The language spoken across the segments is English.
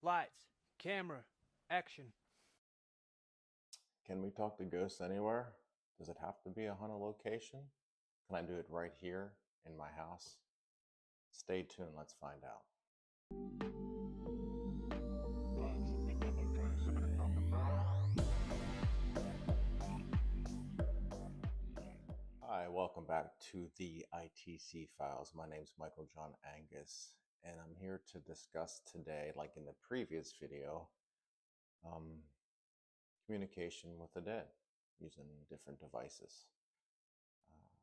Lights, camera, action. Can we talk to ghosts anywhere? Does it have to be a haunted location? Can I do it right here in my house? Stay tuned, let's find out. Hi, welcome back to the ITC files. My name is Michael John Angus, and I'm here to discuss today, like in the previous video, um, communication with the dead using different devices. Uh,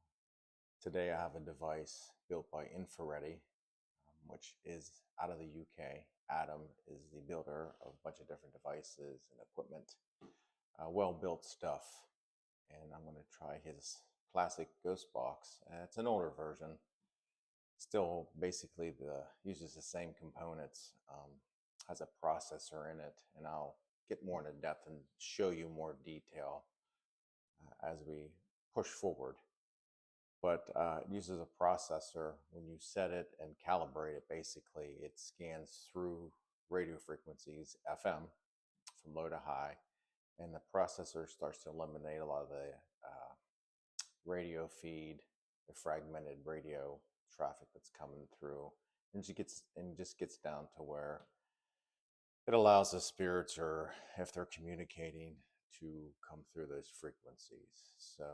Today I have a device built by Infrared, which is out of the UK. Adam is the builder of a bunch of different devices and equipment, well-built stuff. And I'm going to try his classic ghost box. It's an older version, still basically uses the same components, has a processor in it, and I'll get more into depth and show you more detail as we push forward. But it uses a processor. When you set it and calibrate it, basically it scans through radio frequencies, FM, from low to high, and the processor starts to eliminate a lot of the radio feed, the fragmented radio traffic that's coming through, and just gets down to where it allows the spirits, or if they're communicating, to come through those frequencies. So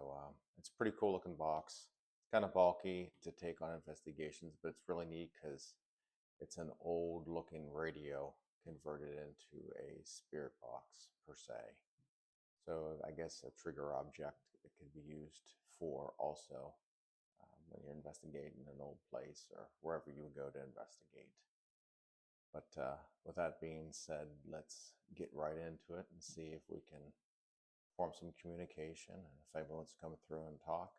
it's a pretty cool looking box. It's kind of bulky to take on investigations, but it's really neat because it's an old looking radio converted into a spirit box per se. So I guess a trigger object it could be used for also when you're investigating an old place or wherever you would go to investigate. But with that being said, let's get right into it and see if we can form some communication and if anyone wants to come through and talk.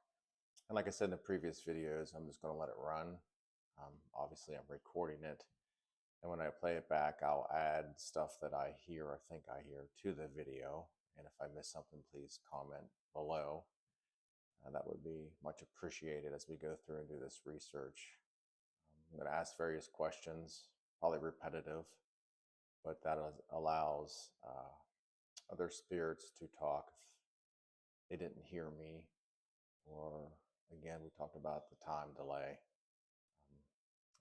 And like I said in the previous videos, I'm just going to let it run. Obviously, I'm recording it. And when I play it back, I'll add stuff that I hear or think I hear to the video. And if I miss something, please comment below. That would be much appreciated as we go through and do this research. I'm going to ask various questions, probably repetitive, but that allows other spirits to talk if they didn't hear me. Or again, we talked about the time delay.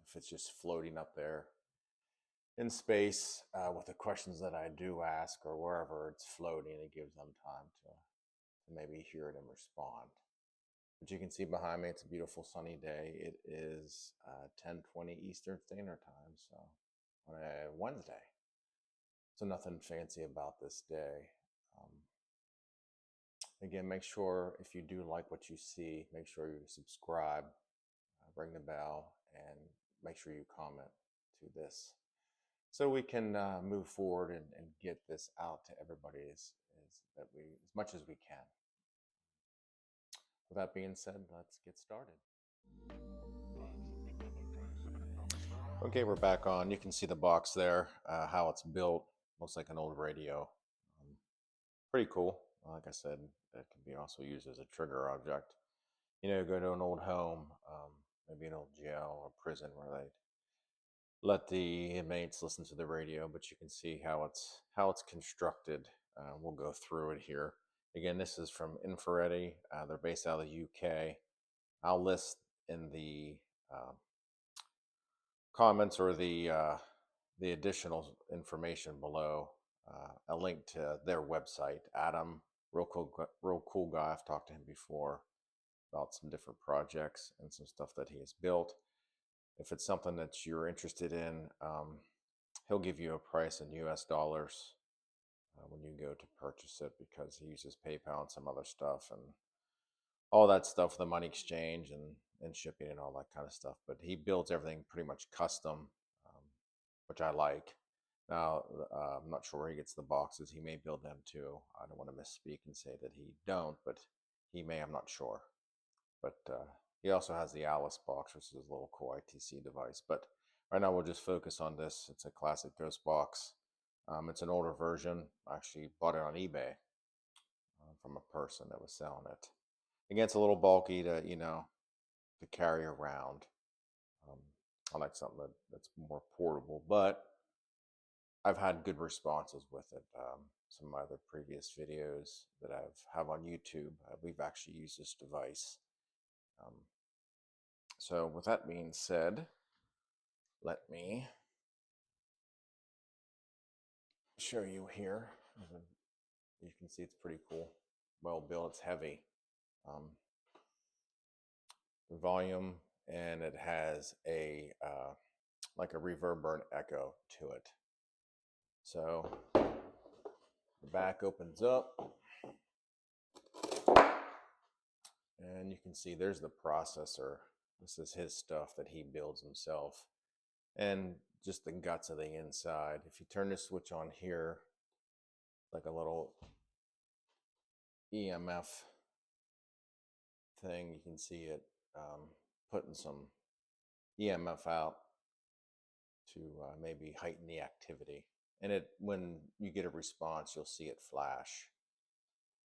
If it's just floating up there in space with the questions that I do ask, or wherever it's floating, it gives them time to maybe hear it and respond. But you can see behind me, it's a beautiful sunny day. It is 10:20 Eastern Standard Time, so on a Wednesday. So nothing fancy about this day. Um, Again, make sure if you do like what you see, make sure you subscribe, ring the bell, and make sure you comment to this so we can move forward and get this out to everybody as much as we can. With that being said, let's get started. Okay, we're back on. You can see the box there, how it's built. Looks like an old radio. Um, Pretty cool. Like I said, that can be also used as a trigger object. You know, go to an old home, maybe an old jail or prison where they let the inmates listen to the radio, but you can see how it's constructed. We'll go through it here. Again, this is from Infrared. They're based out of the UK. I'll list in the uh, comments or the additional information below a link to their website. Adam, real cool guy. I've talked to him before about some different projects and some stuff that he has built. If it's something that you're interested in, he'll give you a price in US dollars when you go to purchase it, because he uses PayPal and some other stuff and all that stuff, the money exchange and shipping and all that kind of stuff. But he builds everything pretty much custom, um, which I like. Now, I'm not sure where he gets the boxes. He may build them too. I don't want to misspeak and say that he don't, but he may. I'm not sure. But he also has the Alice box, which is a little cool ITC device. But right now we'll just focus on this. It's a classic ghost box. It's an older version. I actually bought it on eBay from a person that was selling it. Again, it's a little bulky to carry around. Um, I like something that's more portable, but I've had good responses with it. Some of my other previous videos that have on YouTube, we've actually used this device. Um, so with that being said, let me show you here. You can see it's pretty cool. Well built, it's heavy. The volume, and it has a like a reverb or an echo to it. So the back opens up, and you can see there's the processor. This is his stuff that he builds himself, and just the guts of the inside. If you turn this switch on here, like a little EMF thing, you can see it putting some EMF out to maybe heighten the activity. And it, when you get a response, you'll see it flash.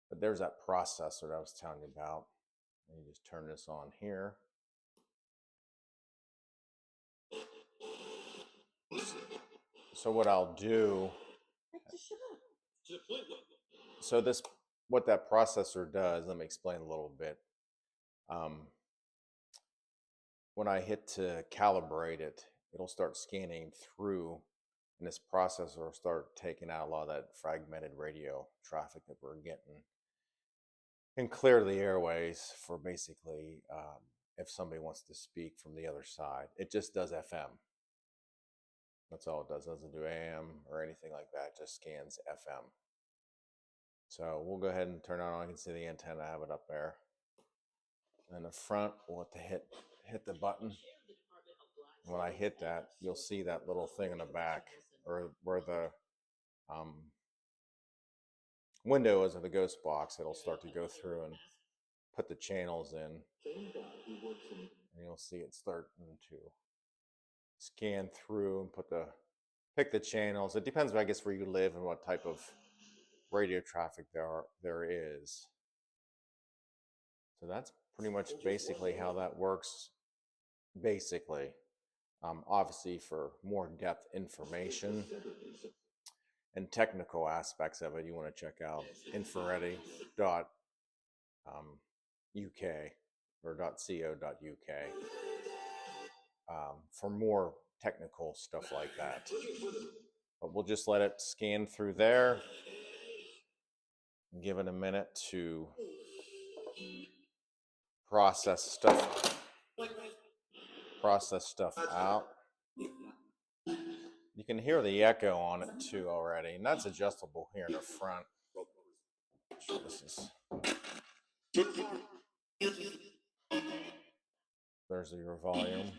But there's that processor that I was telling you about. And you just turn this on here. So what I'll do, so this, what that processor does, let me explain a little bit. When I hit to calibrate it, it'll start scanning through, and this processor will start taking out a lot of that fragmented radio traffic that we're getting, and clear the airways for basically if somebody wants to speak from the other side. It just does FM. That's all it does. It doesn't do AM or anything like that. It just scans FM. So we'll go ahead and turn it on. I can see the antenna, I have it up there. And the front, we'll have to hit the button. When I hit that, you'll see that little thing in the back, or where the window is of the ghost box. It'll start to go through and put the channels in, and you'll see it starting to scan through and pick the channels. It depends, I guess, where you live and what type of radio traffic there is. So that's pretty much basically how that works. Basically, obviously, for more depth information and technical aspects of it, you want to check out infraready.uk or .co.uk for more technical stuff like that. But we'll just let it scan through there. Give it a minute to process stuff out. You can hear the echo on it too already, and that's adjustable here in the front. So there's your volume.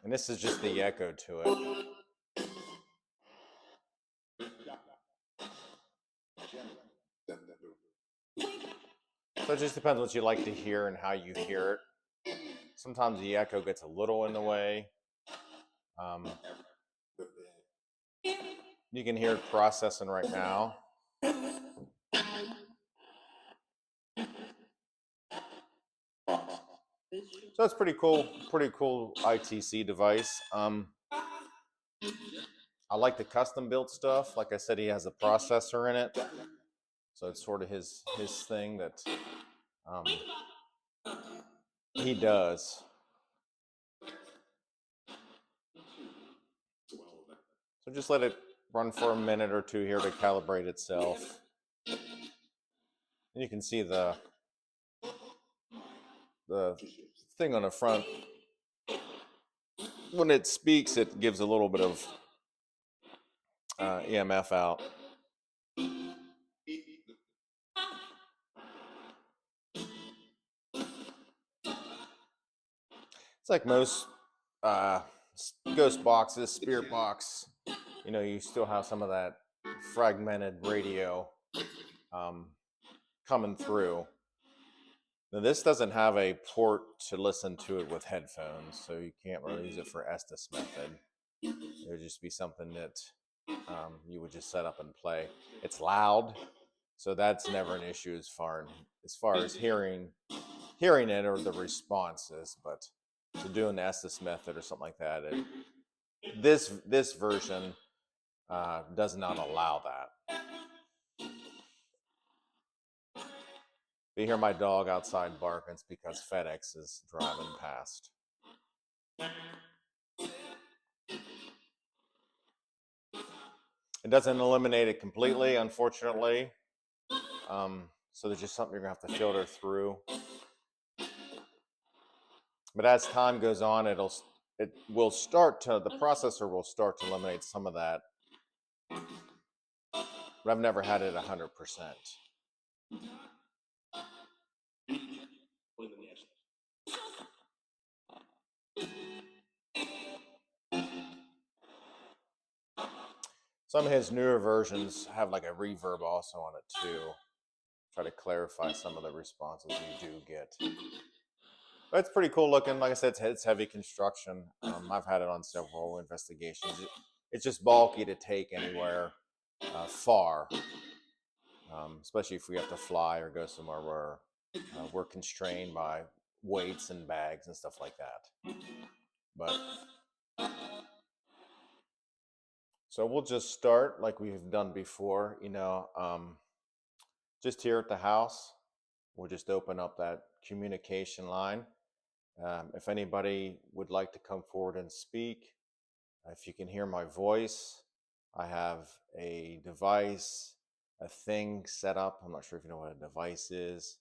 And this is just the echo to it. So it just depends what you like to hear and how you hear it. Sometimes the echo gets a little in the way. You can hear it processing right now. So it's pretty cool ITC device. I like the custom built stuff. Like I said, he has a processor in it. So it's sort of his thing that he does. So just let it run for a minute or two here to calibrate itself. And you can see the thing on the front. When it speaks, it gives a little bit of EMF out. It's like most ghost boxes, spirit box. You know, you still have some of that fragmented radio coming through. Now, this doesn't have a port to listen to it with headphones, so you can't really use it for Estes method. It would just be something that you would just set up and play. It's loud, so that's never an issue as far as hearing it or the responses. But So doing the Estes method or something like that. This version does not allow that. If you hear my dog outside barking, it's because FedEx is driving past. It doesn't eliminate it completely, unfortunately. So there's just something you're gonna have to filter through. But as time goes on, the processor will start to eliminate some of that. But I've never had it 100%. Some of his newer versions have like a reverb also on it too. Try to clarify some of the responses you do get. But it's pretty cool looking. Like I said, it's heavy construction. I've had it on several investigations. It's just bulky to take anywhere far, especially if we have to fly or go somewhere where we're constrained by weights and bags and stuff like that. But so we'll just start like we've done before, just here at the house. We'll just open up that communication line. If anybody would like to come forward and speak, if you can hear my voice, I have a device, a thing set up. I'm not sure if you know what a device is.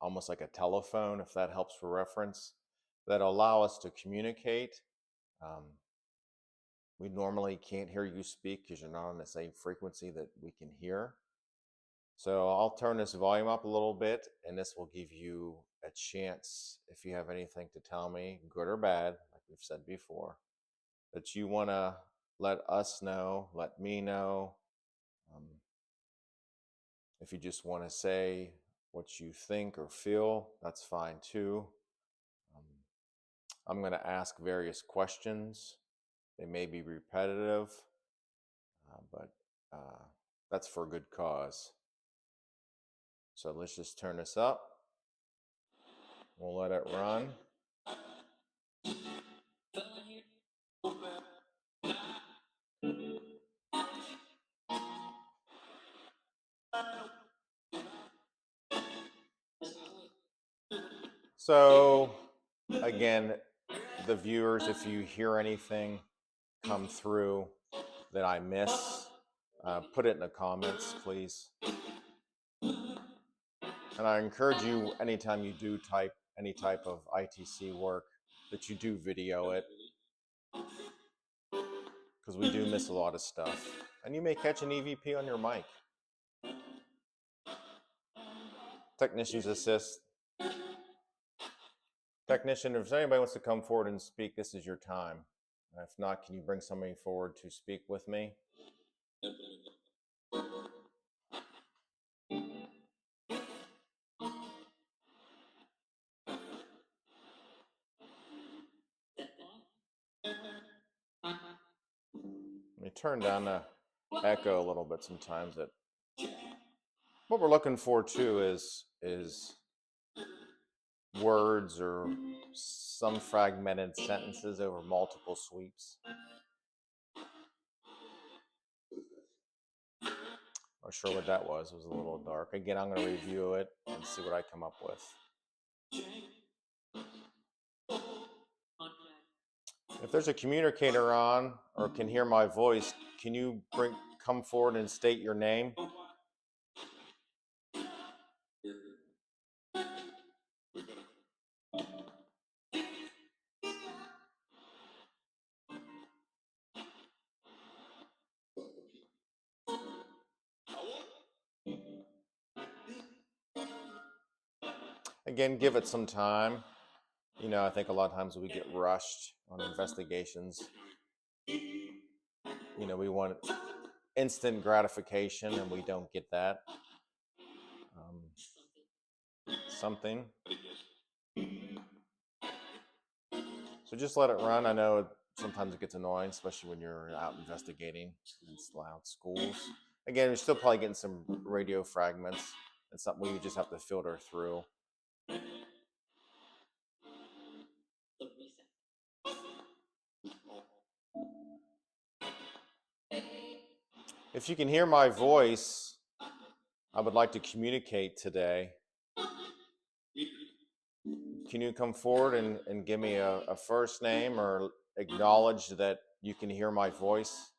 Almost like a telephone, if that helps for reference, that allow us to communicate. We normally can't hear you speak because you're not on the same frequency that we can hear. So I'll turn this volume up a little bit, and this will give you a chance, if you have anything to tell me, good or bad, like we've said before, that you want to let us know, let me know. If you just want to say what you think or feel, that's fine too. I'm going to ask various questions. They may be repetitive, but that's for a good cause. So let's just turn this up. We'll let it run. So again, the viewers, if you hear anything come through that I miss, put it in the comments, please. And I encourage you, anytime you do type any type of ITC work, that you do video it, because we do miss a lot of stuff. And you may catch an EVP on your mic. Technicians assist. Technician, if anybody wants to come forward and speak, this is your time. If not, can you bring somebody forward to speak with me? Let me turn down the echo a little bit sometimes. What we're looking for too is words or some fragmented sentences over multiple sweeps. Not sure what that was. It was a little dark. Again, I'm going to review it and see what I come up with. If there's a communicator on or can hear my voice, can you come forward and state your name? Again, give it some time. I think a lot of times we get rushed on investigations. We want instant gratification and we don't get that. Something. So just let it run. I know sometimes it gets annoying, especially when you're out investigating in loud schools. Again, you're still probably getting some radio fragments. It's something you just have to filter through. If you can hear my voice, I would like to communicate today. Can you come forward and give me a first name or acknowledge that you can hear my voice?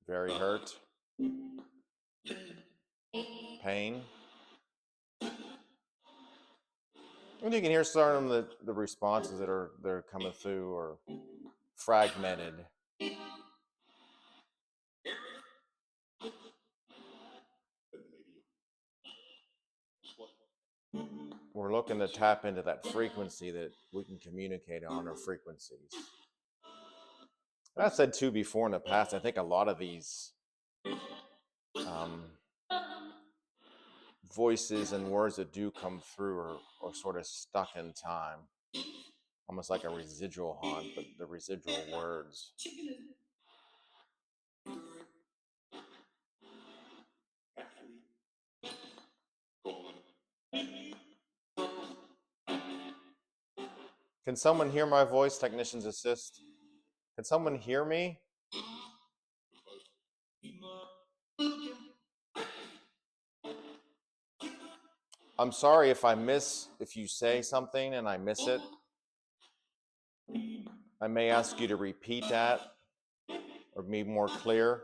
Very hurt. Pain. And you can hear some of the responses that are coming through or fragmented. We're looking to tap into that frequency that we can communicate on, or frequencies. And I've said too before in the past, I think a lot of these voices and words that do come through are sort of stuck in time, almost like a residual haunt, but the residual words. Can someone hear my voice? Technicians assist. Can someone hear me? I'm sorry if you say something and I miss it. I may ask you to repeat that or be more clear.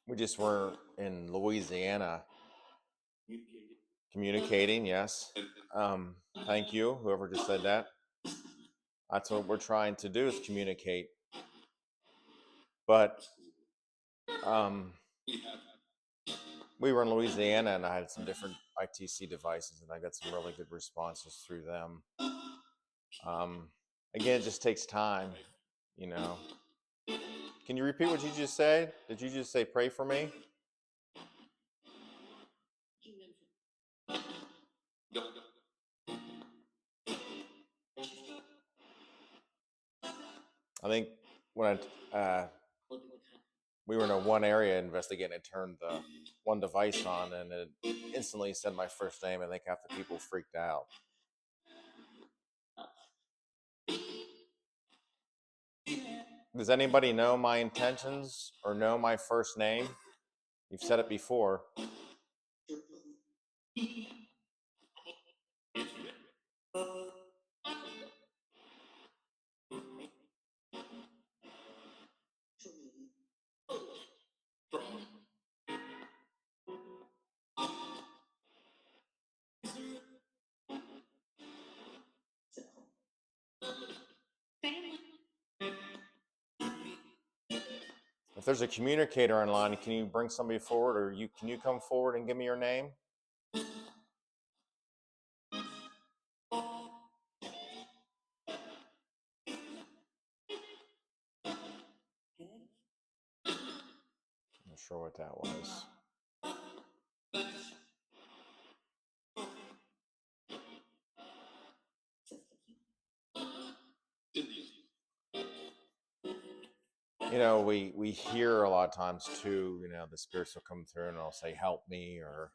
We just were in Louisiana communicating, yes. Thank you, whoever just said that. That's what we're trying to do, is communicate. But we were in Louisiana and I had some different ITC devices and I got some really good responses through them. Again, it just takes time, you know. Can you repeat what you just said? Did you just say pray for me? I think when we were in one area investigating, it turned the one device on and it instantly said my first name. I think half the people freaked out. Does anybody know my intentions or know my first name? You've said it before. If there's a communicator online, can you bring somebody forward, or can you come forward and give me your name? I'm not sure what that was. You know, we hear a lot of times too, you know, the spirits will come through and they'll say, help me, or,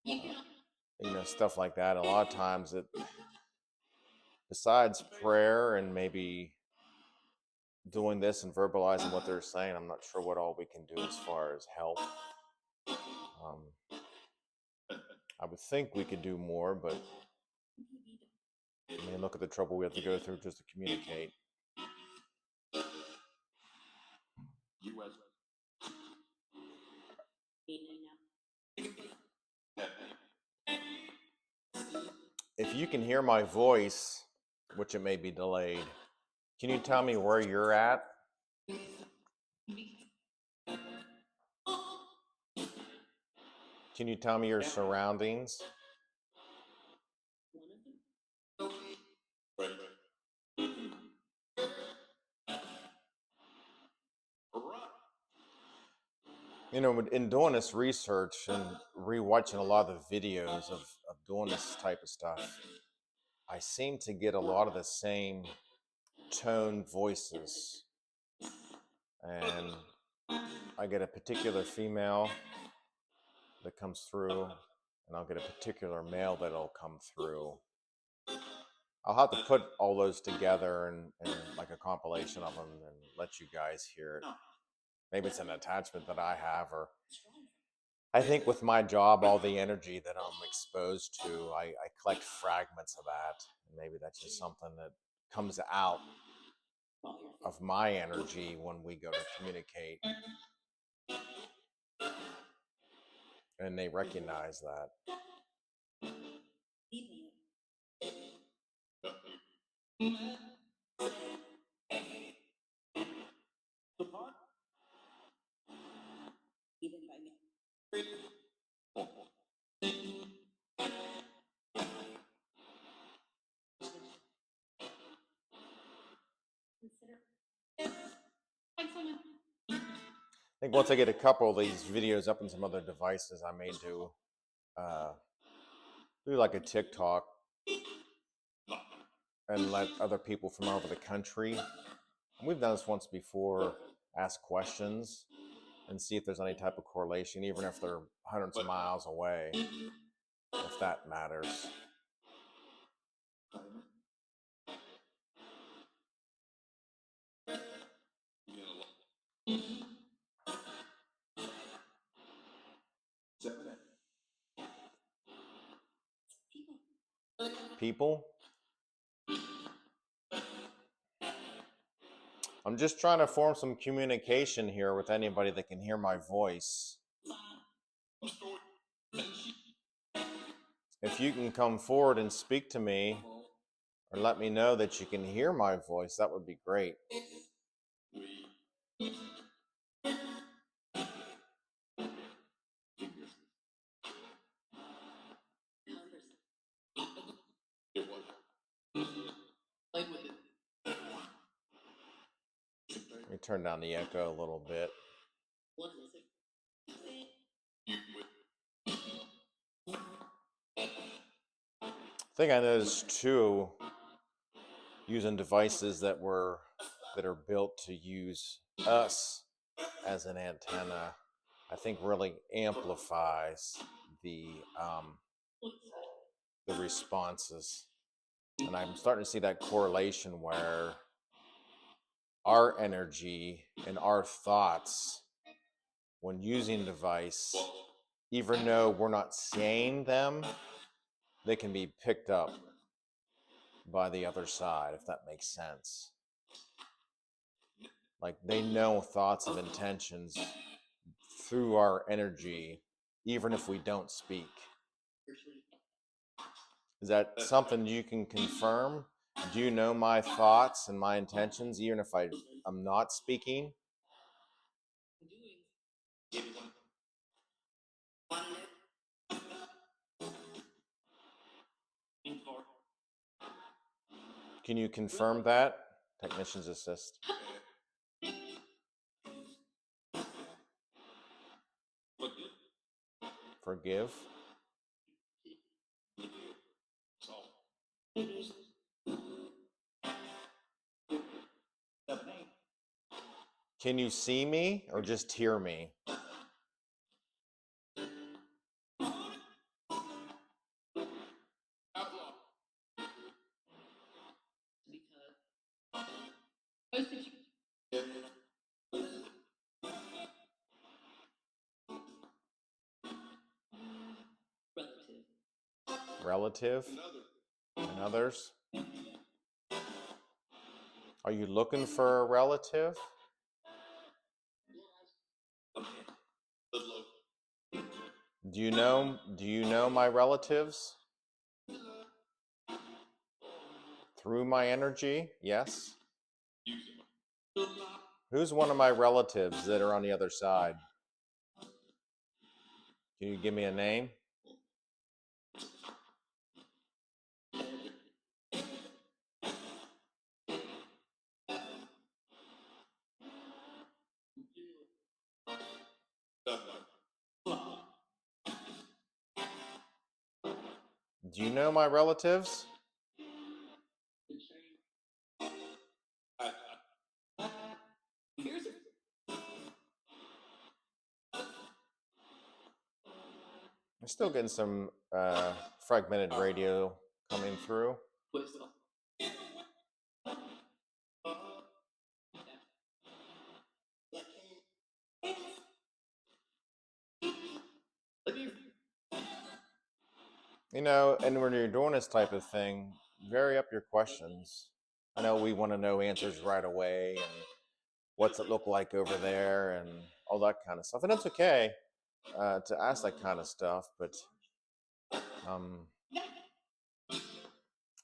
you know, stuff like that. A lot of times it, besides prayer and maybe doing this and verbalizing what they're saying, I'm not sure what all we can do as far as help. I would think we could do more, but I mean, look at the trouble we have to go through just to communicate. If you can hear my voice, which it may be delayed, can you tell me where you're at? Can you tell me your surroundings? You know, in doing this research and rewatching a lot of the videos of doing this type of stuff, I seem to get a lot of the same tone voices. And I get a particular female that comes through, and I'll get a particular male that'll come through. I'll have to put all those together and like a compilation of them and let you guys hear it. Maybe it's an attachment that I have, or I think with my job, all the energy that I'm exposed to, I collect fragments of that. And maybe that's just something that comes out of my energy when we go to communicate. And they recognize that. I think once I get a couple of these videos up on some other devices, I may do like a TikTok and let other people from all over the country, and we've done this once before, ask questions and see if there's any type of correlation, even if they're hundreds of miles away, if that matters. People? I'm just trying to form some communication here with anybody that can hear my voice. If you can come forward and speak to me or let me know that you can hear my voice, that would be great. Let me turn down the echo a little bit. I think I noticed too, using devices that are built to use us as an antenna, I think really amplifies the responses. And I'm starting to see that correlation where our energy and our thoughts, when using a device, even though we're not saying them, they can be picked up by the other side, if that makes sense. Like they know thoughts and intentions through our energy, even if we don't speak. Is that something you can confirm? Do you know my thoughts and my intentions, even if I'm not speaking? Can you confirm that? Technician's assist. Forgive. Can you see me or just hear me? Relative and others. Are you looking for a relative? Do you know my relatives? Through my energy? Yes. Who's one of my relatives that are on the other side? Can you give me a name? Do you know my relatives? I'm still getting some fragmented radio coming through. You know, and when you're doing this type of thing, vary up your questions. I know we want to know answers right away and what's it look like over there and all that kind of stuff. And it's okay to ask that kind of stuff, but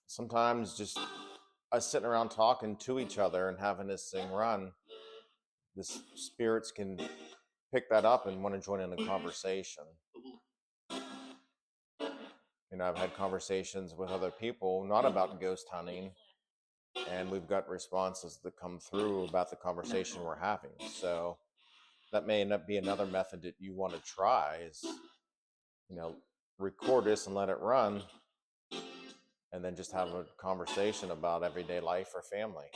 sometimes just us sitting around talking to each other and having this thing run, the spirits can pick that up and want to join in the conversation. You know, I've had conversations with other people, not about ghost hunting, and we've got responses that come through about the conversation we're having. So that may end up be another method that you want to try is, you know, record this and let it run, and then just have a conversation about everyday life or family.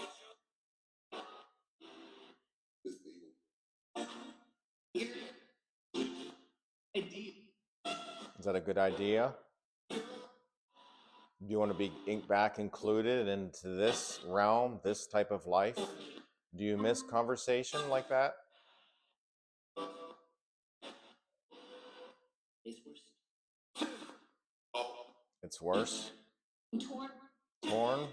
Is that a good idea? Do you want to be back included into this realm, this type of life? Do you miss conversation like that? It's worse. Torn.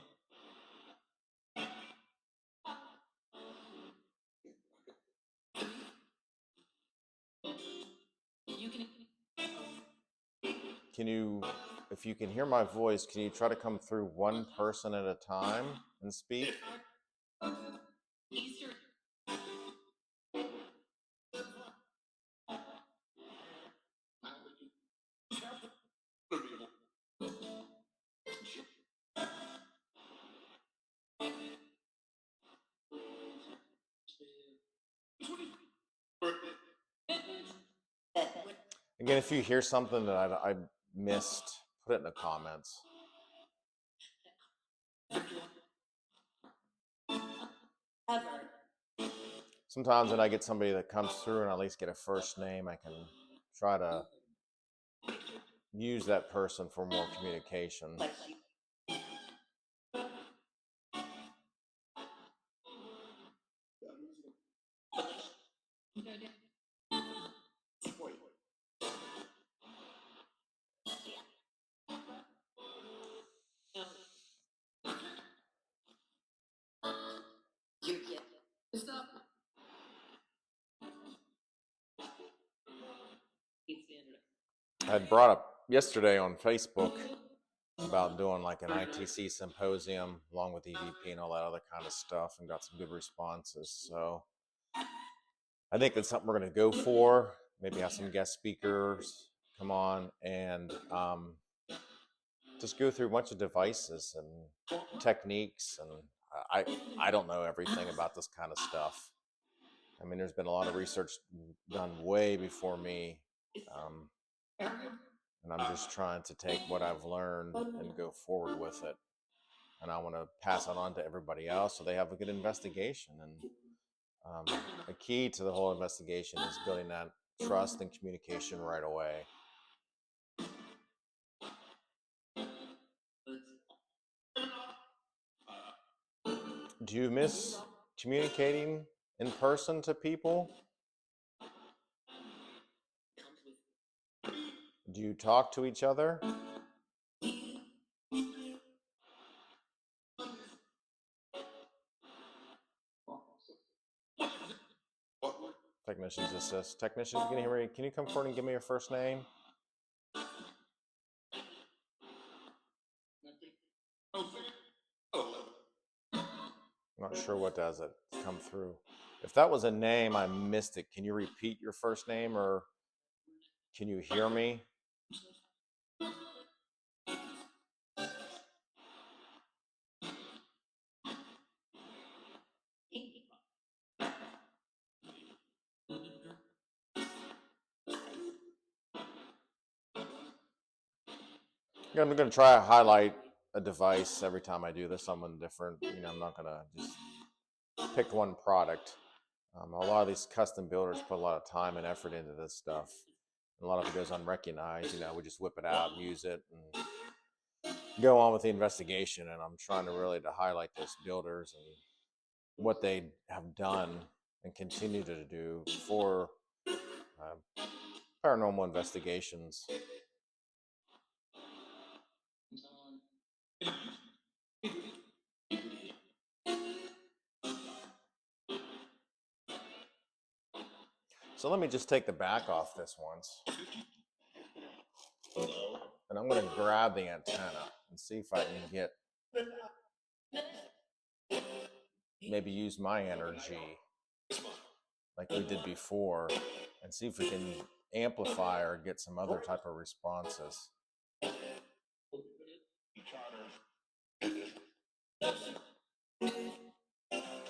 Can you, if you can hear my voice, can you try to come through one person at a time and speak? Again, if you hear something that I missed, put it in the comments. Sometimes when I get somebody that comes through and I at least get a first name, I can try to use that person for more communication. I had brought up yesterday on Facebook about doing like an ITC symposium along with EVP and all that other kind of stuff, and got some good responses. So I think that's something we're going to go for. Maybe have some guest speakers come on and just go through a bunch of devices and techniques. And I don't know everything about this kind of stuff. I mean, there's been a lot of research done way before me. And I'm just trying to take what I've learned and go forward with it. And I want to pass it on to everybody else so they have a good investigation. And a key to the whole investigation is building that trust and communication right away. Do you miss communicating in person to people? Do you talk to each other? Technicians assist. Technicians, can you hear me? Can you come forward and give me your first name? I'm not sure what does it come through. If that was a name, I missed it. Can you repeat your first name, or can you hear me? I'm going to try to highlight a device every time I do this, someone different. I'm not going to just pick one product. A lot of these custom builders put a lot of time and effort into this stuff. And a lot of it goes unrecognized. We just whip it out and use it and go on with the investigation. And I'm trying to really to highlight those builders and what they have done and continue to do for paranormal investigations. So let me just take the back off this once. And I'm going to grab the antenna and see if I can get, maybe use my energy like we did before and see if we can amplify or get some other type of responses.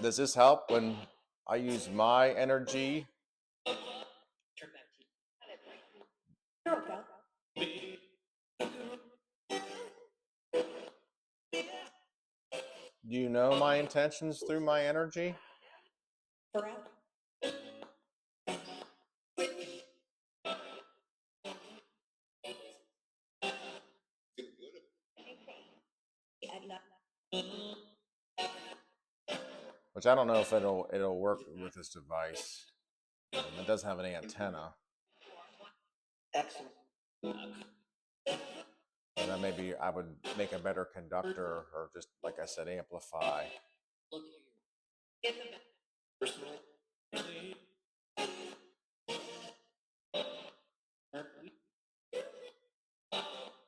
Does this help when I use my energy? Do you know my intentions through my energy? Which I don't know if it'll work with this device. It doesn't have an antenna. Excellent. And then maybe I would make a better conductor, or just like I said, amplify.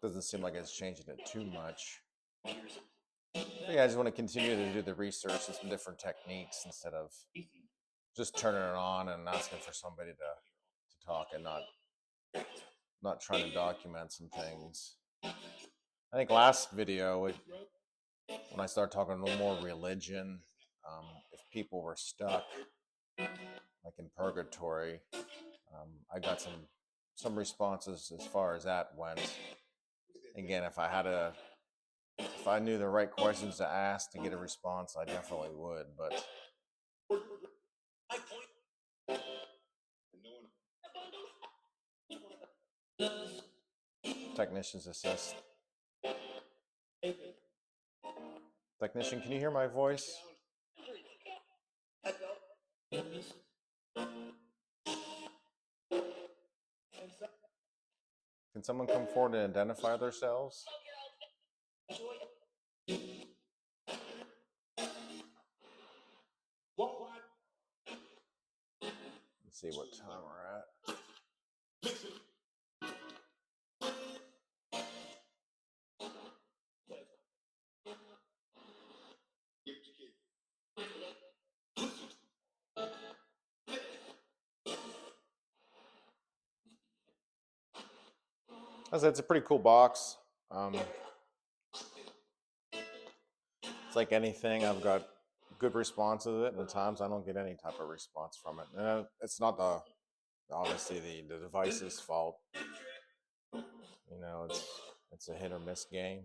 Doesn't seem like it's changing it too much. But yeah, I just want to continue to do the research and some different techniques instead of just turning it on and asking for somebody to talk and not trying to document some things. I think last video, when I started talking a little more religion, if people were stuck like in purgatory, I got some responses as far as that went. Again, if I knew the right questions to ask to get a response, I definitely would. But technicians assist. Technician, can you hear my voice? Can someone come forward and identify themselves? Let's see what time we're at. I said it's a pretty cool box. It's like anything. I've got good response to it, and at times I don't get any type of response from it. And it's not obviously the device's fault. It's a hit or miss game.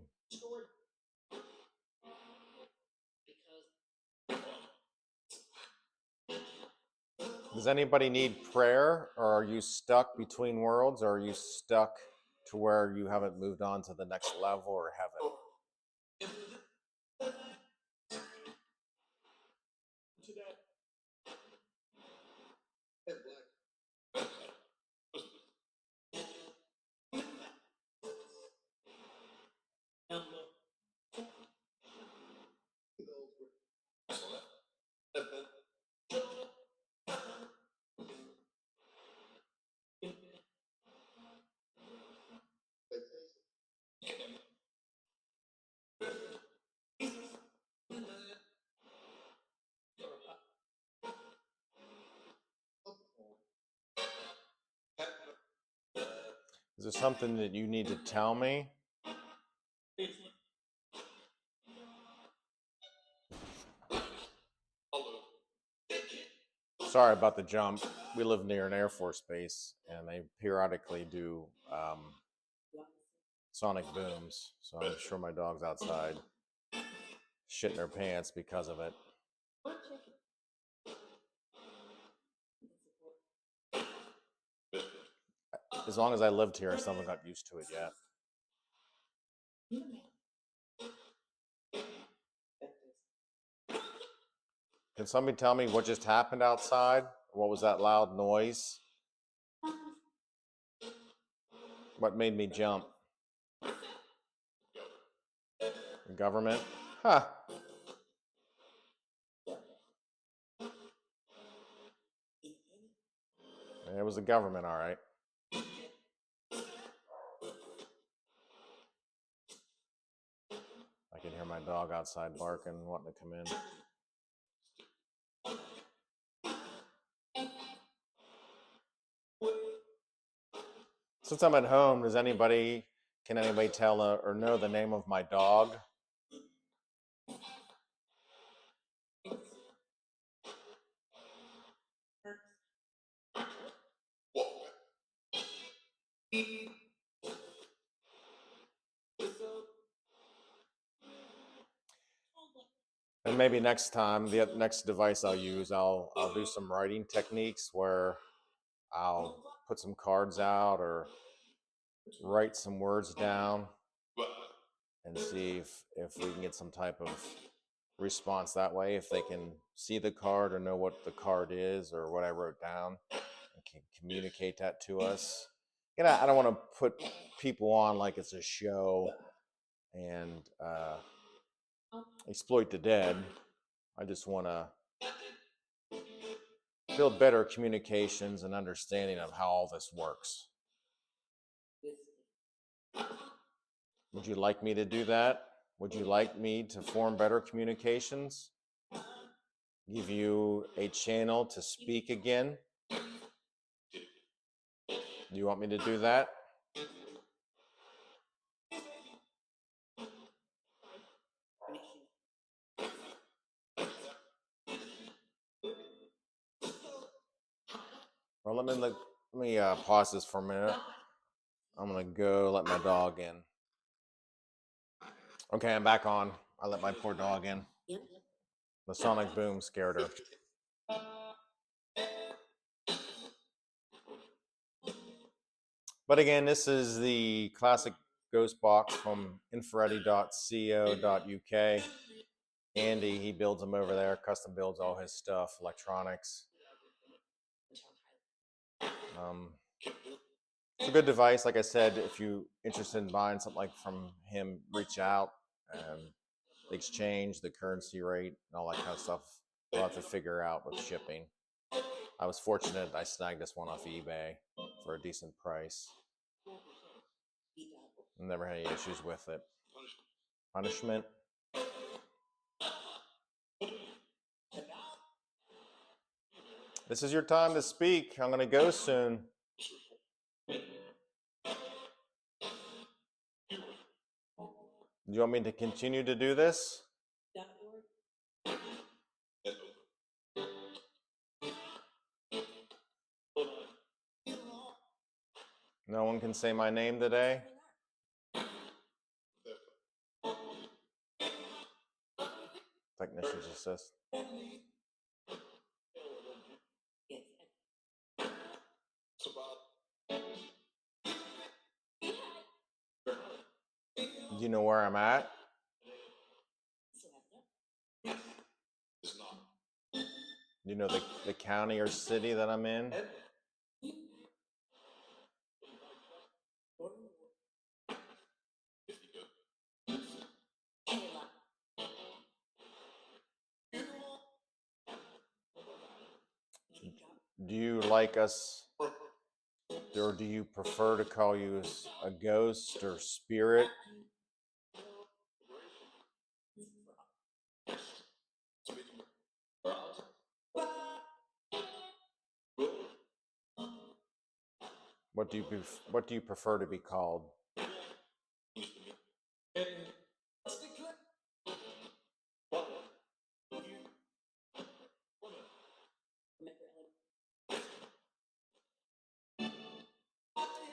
Does anybody need prayer, or are you stuck between worlds, or are you stuck to where you haven't moved on to the next level or heaven? Is there something that you need to tell me? Sorry about the jump. We live near an Air Force base, and they periodically do sonic booms. So I'm sure my dog's outside shitting their pants because of it. As long as I lived here, I still haven't got used to it yet. Can somebody tell me what just happened outside? What was that loud noise? What made me jump? The government? Huh. It was the government, all right. I can hear my dog outside barking, wanting to come in. Since I'm at home, can anybody tell or know the name of my dog? And maybe next time, the next device I'll use, I'll do some writing techniques where I'll put some cards out or write some words down and see if we can get some type of response that way. If they can see the card or know what the card is or what I wrote down and can communicate that to us. You know, I don't want to put people on like it's a show and exploit the dead. I just want to build better communications and understanding of how all this works. Would you like me to do that? Would you like me to form better communications? Give you a channel to speak again? Do you want me to do that? Well, let me pause this for a minute. I'm gonna go let my dog in. Okay, I'm back on. I let my poor dog in. The sonic boom scared her. But again, this is the classic ghost box from infraready.co.uk. Andy, he builds them over there, custom builds all his stuff, electronics. It's a good device. Like I said, if you're interested in buying something like from him, reach out. The exchange, the currency rate, and all that kind of stuff, we'll have to figure out with shipping. I was fortunate I snagged this one off eBay for a decent price. Never had any issues with it. Punishment? This is your time to speak. I'm going to go soon. Do you want me to continue to do this? No one can say my name today? Technician's assist. Do you know where I'm at? Do you know the county or city that I'm in? Do you like us, or do you prefer to call you a ghost or spirit? What do you prefer to be called?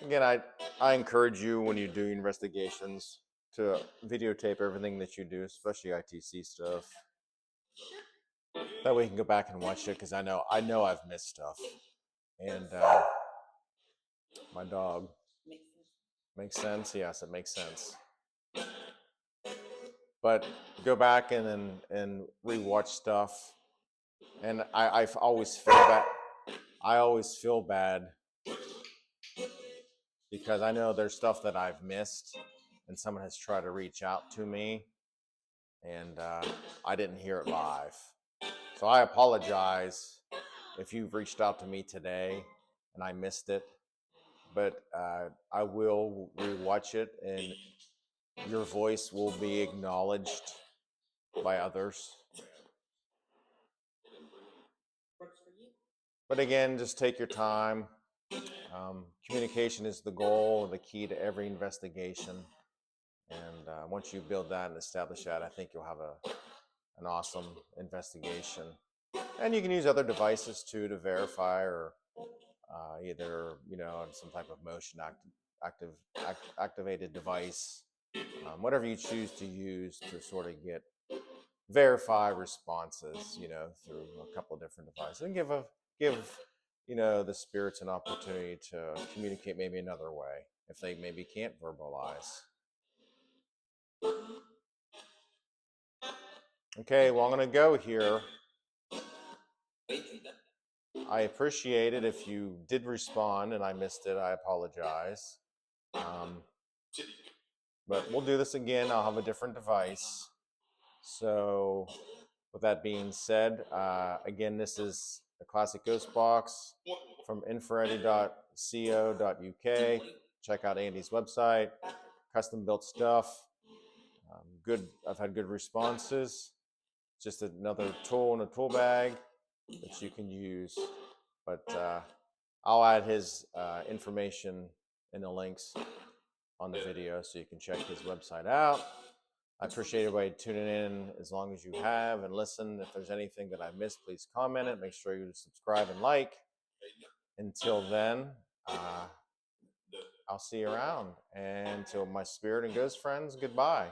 Again, I encourage you when you do investigations to videotape everything that you do, especially ITC stuff. That way you can go back and watch it, because I know I've missed stuff. And my dog. Makes sense? Yes, it makes sense. But go back and rewatch stuff. And I always feel bad. I always feel bad because I know there's stuff that I've missed and someone has tried to reach out to me and I didn't hear it live. So I apologize if you've reached out to me today and I missed it, but I will rewatch it and your voice will be acknowledged by others. But again, just take your time. Communication is the goal, the key to every investigation. And once you build that and establish that, I think you'll have an awesome investigation. And you can use other devices too to verify, or either some type of motion activated device, whatever you choose to use to sort of verify responses, through a couple of different devices, and give the spirits an opportunity to communicate maybe another way if they maybe can't verbalize. Okay, well, I'm going to go here. I appreciate it if you did respond and I missed it. I apologize. But we'll do this again. I'll have a different device. So with that being said, again, this is a classic ghost box from infrared.co.uk. Check out Andy's website. Custom built stuff. Good. I've had good responses. Just another tool in a tool bag that you can use. But I'll add his information in the links on the video so you can check his website out. I appreciate everybody tuning in as long as you have and listen. If there's anything that I missed, please comment it. Make sure you subscribe and like. Until then, I'll see you around. And to my spirit and ghost friends, goodbye.